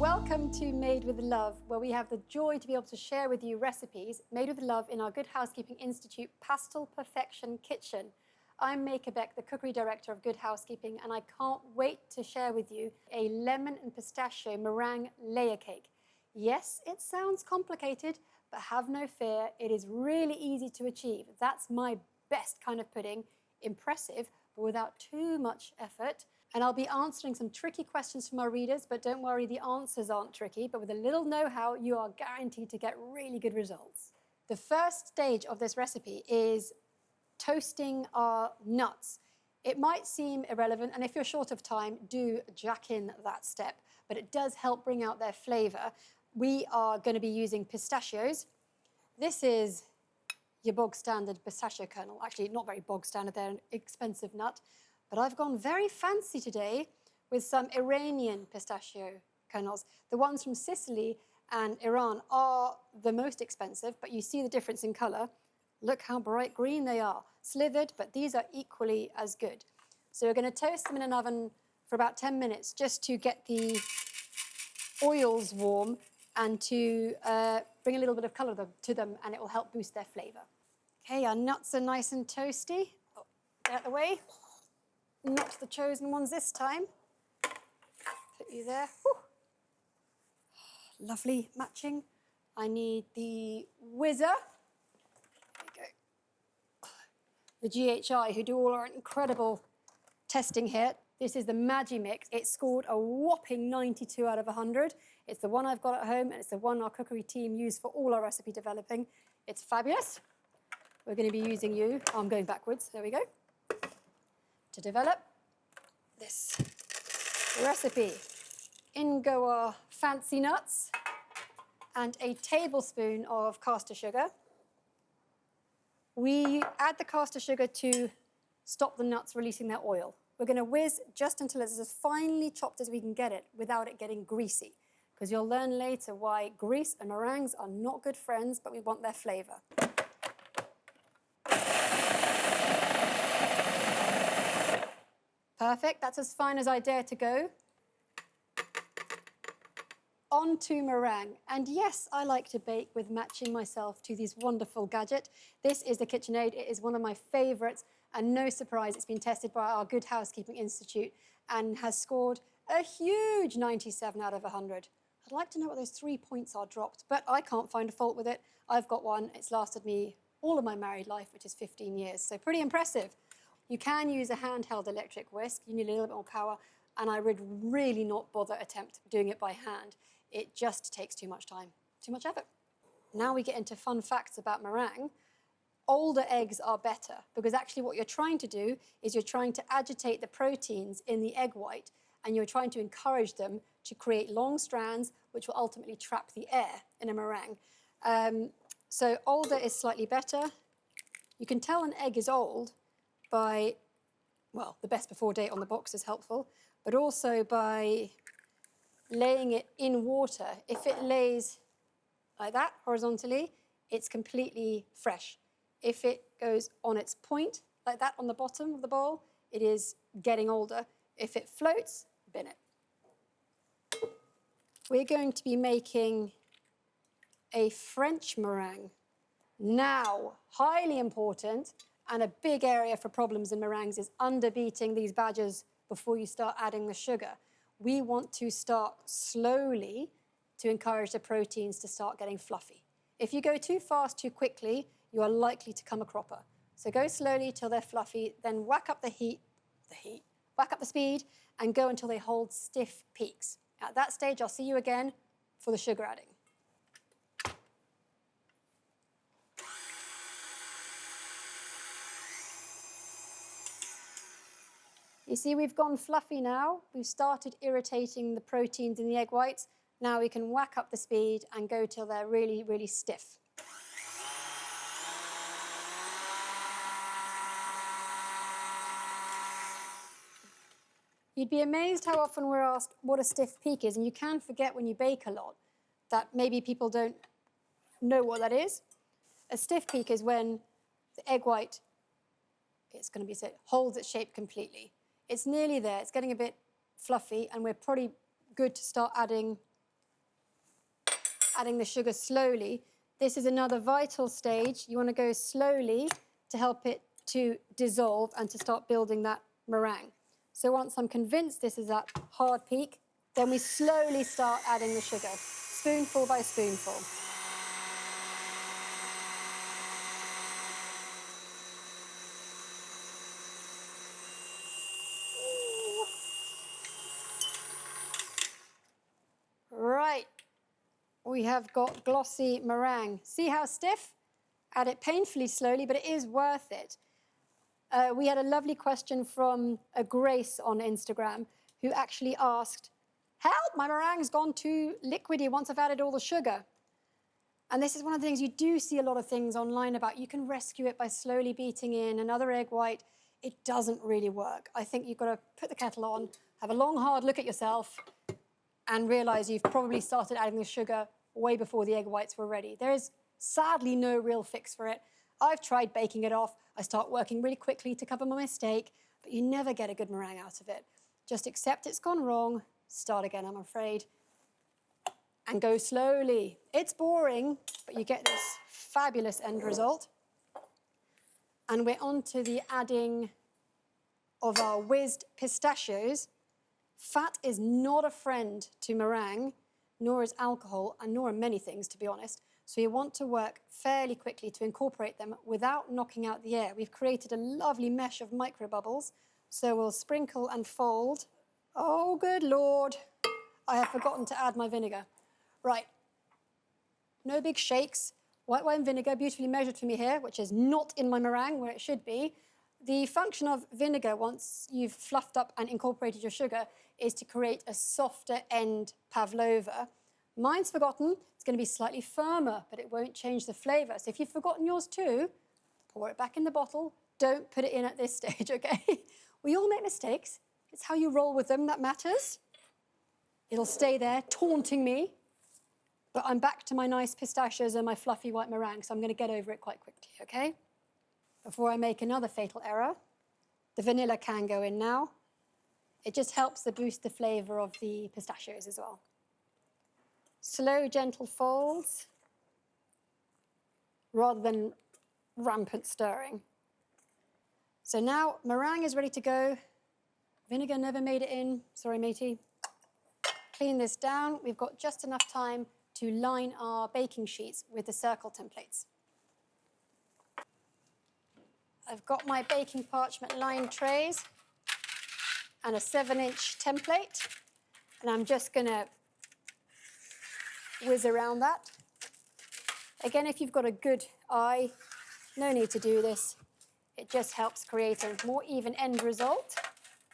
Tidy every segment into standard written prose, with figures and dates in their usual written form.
Welcome to Made with Love, where we have the joy to be able to share with you recipes made with love in our Good Housekeeping Institute Pastel Perfection Kitchen. I'm Meike Beck, the Cookery Director of Good Housekeeping, and I can't wait to share with you a lemon and pistachio meringue layer cake. Yes, it sounds complicated, but have no fear, it is really easy to achieve. That's my best kind of pudding, impressive, but without too much effort. And I'll be answering some tricky questions from our readers, but don't worry, the answers aren't tricky, but with a little know-how, you are guaranteed to get really good results. The first stage of this recipe is toasting our nuts. It might seem irrelevant, and if you're short of time, do jack in that step, but it does help bring out their flavor. We are going to be using pistachios. This is your bog standard pistachio kernel. Actually, not very bog standard, they're an expensive nut. But I've gone very fancy today with some Iranian pistachio kernels. The ones from Sicily and Iran are the most expensive, but you see the difference in colour. Look how bright green they are. Slithered, but these are equally as good. So we're going to toast them in an oven for about 10 minutes just to get the oils warm and to bring a little bit of colour to them, and it will help boost their flavour. Okay, our nuts are nice and toasty. Oh, get out of the way. Not the chosen ones this time. Put you there. Whew. Lovely matching. I need the whizzer. There we go. The GHI, who do all our incredible testing here. This is the Magi Mix. It scored a whopping 92 out of 100. It's the one I've got at home, and it's the one our cookery team use for all our recipe developing. It's fabulous. We're going to be using you. Oh, I'm going backwards. There we go. To develop this recipe. In go our fancy nuts and a tablespoon of caster sugar. We add the caster sugar to stop the nuts releasing their oil. We're going to whiz just until it's as finely chopped as we can get it without it getting greasy, because you'll learn later why grease and meringues are not good friends, but we want their flavour. Perfect, that's as fine as I dare to go. On to meringue. And yes, I like to bake with matching myself to this wonderful gadget. This is the KitchenAid. It is one of my favourites, and no surprise, it's been tested by our Good Housekeeping Institute and has scored a huge 97 out of 100. I'd like to know what those 3 points are dropped, but I can't find a fault with it. I've got one. It's lasted me all of my married life, which is 15 years, so pretty impressive. You can use a handheld electric whisk. You need a little bit more power, and I would really not bother attempt doing it by hand. It just takes too much time, too much effort. Now we get into fun facts about meringue. Older eggs are better, because actually what you're trying to do is you're trying to agitate the proteins in the egg white, and you're trying to encourage them to create long strands, which will ultimately trap the air in a meringue. So older is slightly better. You can tell an egg is old by, well, the best before date on the box is helpful, but also by laying it in water. If it lays like that, horizontally, it's completely fresh. If it goes on its point, like that on the bottom of the bowl, it is getting older. If it floats, bin it. We're going to be making a French meringue. Now, highly important, and a big area for problems in meringues is underbeating these badgers before you start adding the sugar. We want to start slowly to encourage the proteins to start getting fluffy. If you go too fast, too quickly, you are likely to come a cropper. So go slowly till they're fluffy, then whack up whack up the speed, and go until they hold stiff peaks. At that stage, I'll see you again for the sugar adding. You see, we've gone fluffy now. We've started irritating the proteins in the egg whites. Now we can whack up the speed and go till they're really, really stiff. You'd be amazed how often we're asked what a stiff peak is, and you can forget when you bake a lot that maybe people don't know what that is. A stiff peak is when the egg white, it's going to be said, holds its shape completely. It's nearly there, it's getting a bit fluffy, and we're probably good to start adding adding the sugar slowly. This is another vital stage. You want to go slowly to help it to dissolve and to start building that meringue. So once I'm convinced this is at hard peak, then we slowly start adding the sugar, spoonful by spoonful. Right, we have got glossy meringue. See how stiff? Add it painfully slowly, but it is worth it. We had a lovely question from a Grace on Instagram who actually asked, help, my meringue's gone too liquidy once I've added all the sugar. And this is one of the things you do see a lot of things online about. You can rescue it by slowly beating in another egg white. It doesn't really work. I think you've got to put the kettle on, have a long, hard look at yourself, and realize you've probably started adding the sugar way before the egg whites were ready. There is sadly no real fix for it. I've tried baking it off. I start working really quickly to cover my mistake, but you never get a good meringue out of it. Just accept it's gone wrong, start again, I'm afraid, and go slowly. It's boring, but you get this fabulous end result. And we're on to the adding of our whizzed pistachios. Fat is not a friend to meringue, nor is alcohol, and nor are many things, to be honest. So you want to work fairly quickly to incorporate them without knocking out the air. We've created a lovely mesh of micro bubbles, so we'll sprinkle and fold. Oh, good Lord, I have forgotten to add my vinegar. Right, no big shakes. White wine vinegar, beautifully measured for me here, which is not in my meringue where it should be. The function of vinegar, once you've fluffed up and incorporated your sugar, is to create a softer end pavlova. Mine's forgotten. It's going to be slightly firmer, but it won't change the flavour. So if you've forgotten yours too, pour it back in the bottle. Don't put it in at this stage, okay? We all make mistakes. It's how you roll with them that matters. It'll stay there, taunting me. But I'm back to my nice pistachios and my fluffy white meringue, so I'm going to get over it quite quickly, okay? Before I make another fatal error, the vanilla can go in now. It just helps to boost the flavour of the pistachios as well. Slow, gentle folds, rather than rampant stirring. So now meringue is ready to go. Vinegar never made it in. Sorry, matey. Clean this down. We've got just enough time to line our baking sheets with the circle templates. I've got my baking parchment lined trays and a 7-inch template, and I'm just going to whiz around that. Again, if you've got a good eye, no need to do this. It just helps create a more even end result.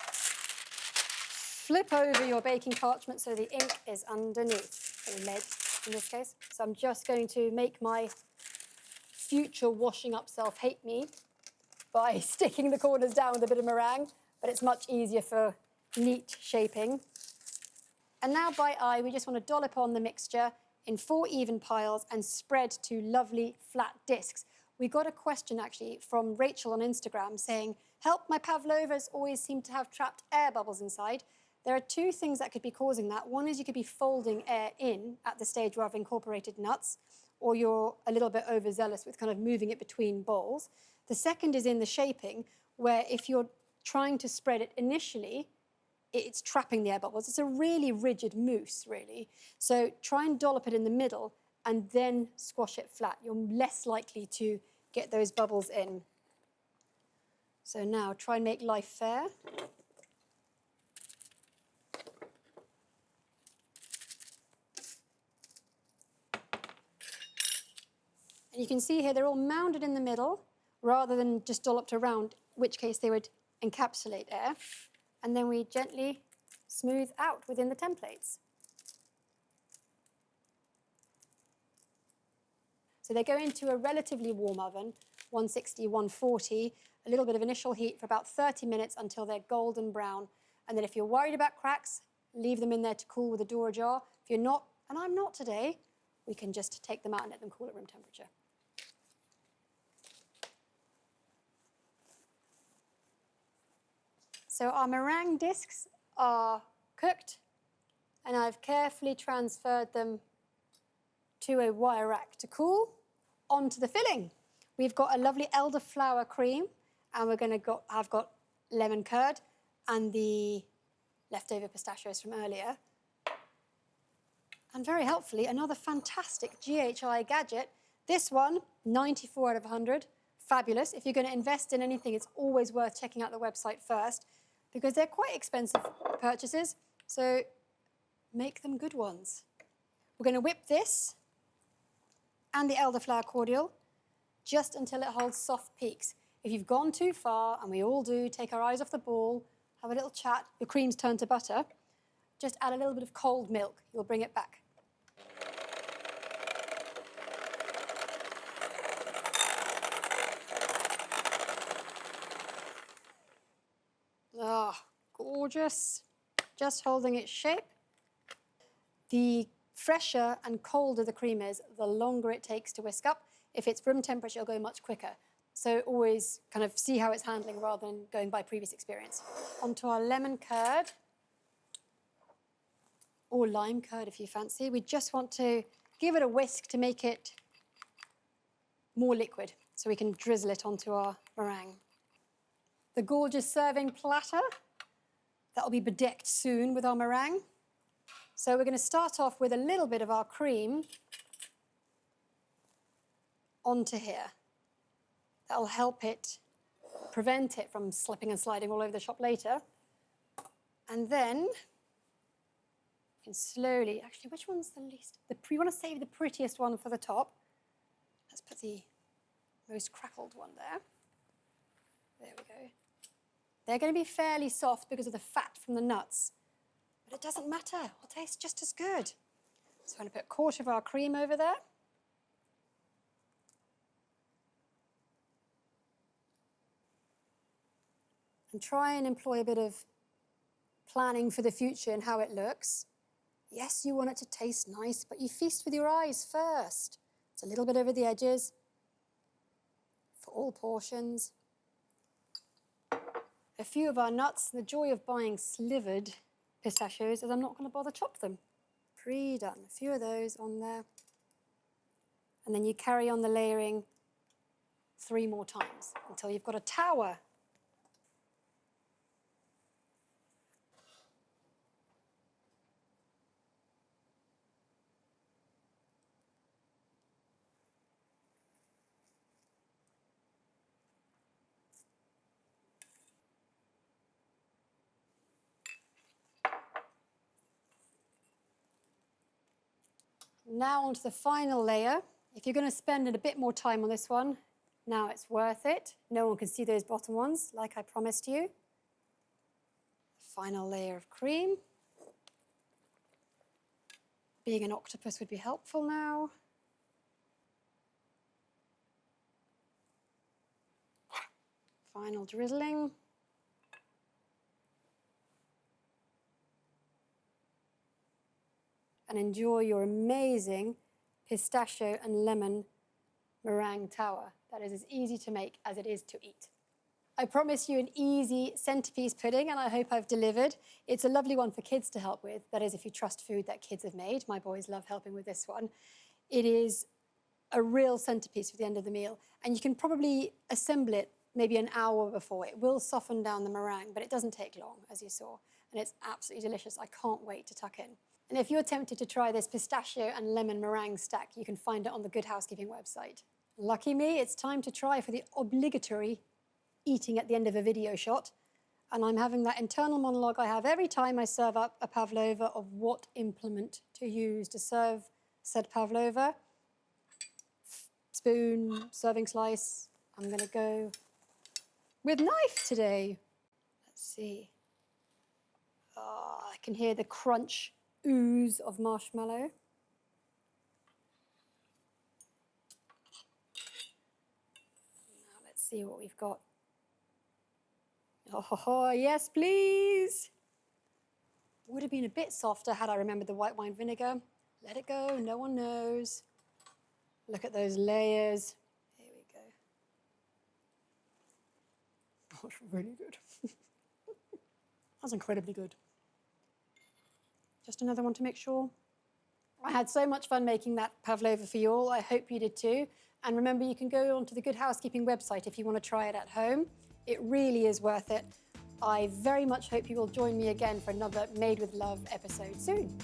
Flip over your baking parchment so the ink is underneath, or lead in this case. So I'm just going to make my future washing up self hate me by sticking the corners down with a bit of meringue, but it's much easier for neat shaping. And now by eye, we just want to dollop on the mixture in 4 even piles and spread to lovely flat discs. We got a question actually from Rachel on Instagram saying, help, my pavlovas always seem to have trapped air bubbles inside. There are 2 things that could be causing that. One is you could be folding air in at the stage where I've incorporated nuts, or you're a little bit overzealous with kind of moving it between bowls. The second is in the shaping, where if you're trying to spread it initially, it's trapping the air bubbles. It's a really rigid mousse, really. So try and dollop it in the middle and then squash it flat. You're less likely to get those bubbles in. So now try and make life fair. And you can see here they're all mounded in the middle rather than just dolloped around, in which case they would encapsulate air. And then we gently smooth out within the templates. So they go into a relatively warm oven, 160, 140, a little bit of initial heat for about 30 minutes until they're golden brown. And then if you're worried about cracks, leave them in there to cool with a door ajar. If you're not, and I'm not today, we can just take them out and let them cool at room temperature. So our meringue discs are cooked, and I've carefully transferred them to a wire rack to cool. Onto the filling. We've got a lovely elderflower cream, and we're going to have got lemon curd and the leftover pistachios from earlier. And very helpfully, another fantastic GHI gadget. This one, 94 out of 100. Fabulous. If you're going to invest in anything, it's always worth checking out the website first because they're quite expensive purchases, so make them good ones. We're going to whip this and the elderflower cordial just until it holds soft peaks. If you've gone too far, and we all do, take our eyes off the ball, have a little chat, your cream's turned to butter, just add a little bit of cold milk. You'll bring it back. Ah, gorgeous. Just holding its shape. The fresher and colder the cream is, the longer it takes to whisk up. If it's room temperature, it'll go much quicker. So always kind of see how it's handling rather than going by previous experience. Onto our lemon curd, or lime curd if you fancy. We just want to give it a whisk to make it more liquid, so we can drizzle it onto our meringue. The gorgeous serving platter, that'll be bedecked soon with our meringue. So we're going to start off with a little bit of our cream onto here. That'll help it, prevent it from slipping and sliding all over the shop later. And then you can slowly, actually, which one's the least? You want to save the prettiest one for the top. Let's put the most crackled one there. There we go. They're going to be fairly soft because of the fat from the nuts. But it doesn't matter, it'll taste just as good. So I'm going to put a quarter of our cream over there. And try and employ a bit of planning for the future and how it looks. Yes, you want it to taste nice, but you feast with your eyes first. It's a little bit over the edges for all portions. A few of our nuts. The joy of buying slivered pistachios is I'm not going to bother chop them. Pre-done. A few of those on there. And then you carry on the layering 3 more times until you've got a tower. Now onto the final layer. If you're going to spend a bit more time on this one, now it's worth it. No one can see those bottom ones, like I promised you. Final layer of cream. Being an octopus would be helpful now. Final drizzling. And enjoy your amazing pistachio and lemon meringue tower. That is as easy to make as it is to eat. I promised you an easy centerpiece pudding, and I hope I've delivered. It's a lovely one for kids to help with. That is, if you trust food that kids have made. My boys love helping with this one. It is a real centerpiece for the end of the meal, and you can probably assemble it maybe an hour before. It will soften down the meringue, but it doesn't take long, as you saw, and it's absolutely delicious. I can't wait to tuck in. And if you're tempted to try this pistachio and lemon meringue stack, you can find it on the Good Housekeeping website. Lucky me, it's time to try for the obligatory eating at the end of a video shot. And I'm having that internal monologue I have every time I serve up a pavlova of what implement to use to serve said pavlova. Spoon, serving slice. I'm going to go with knife today. Let's see. Oh, I can hear the crunch ooze of marshmallow. Now let's see what we've got. Oh, yes, please. Would have been a bit softer had I remembered the white wine vinegar. Let it go, no one knows. Look at those layers. Here we go. Oh, it's really good. That's incredibly good. Just another one to make sure. I had so much fun making that pavlova for you all. I hope you did too. And remember, you can go onto the Good Housekeeping website if you want to try it at home. It really is worth it. I very much hope you will join me again for another Made with Love episode soon.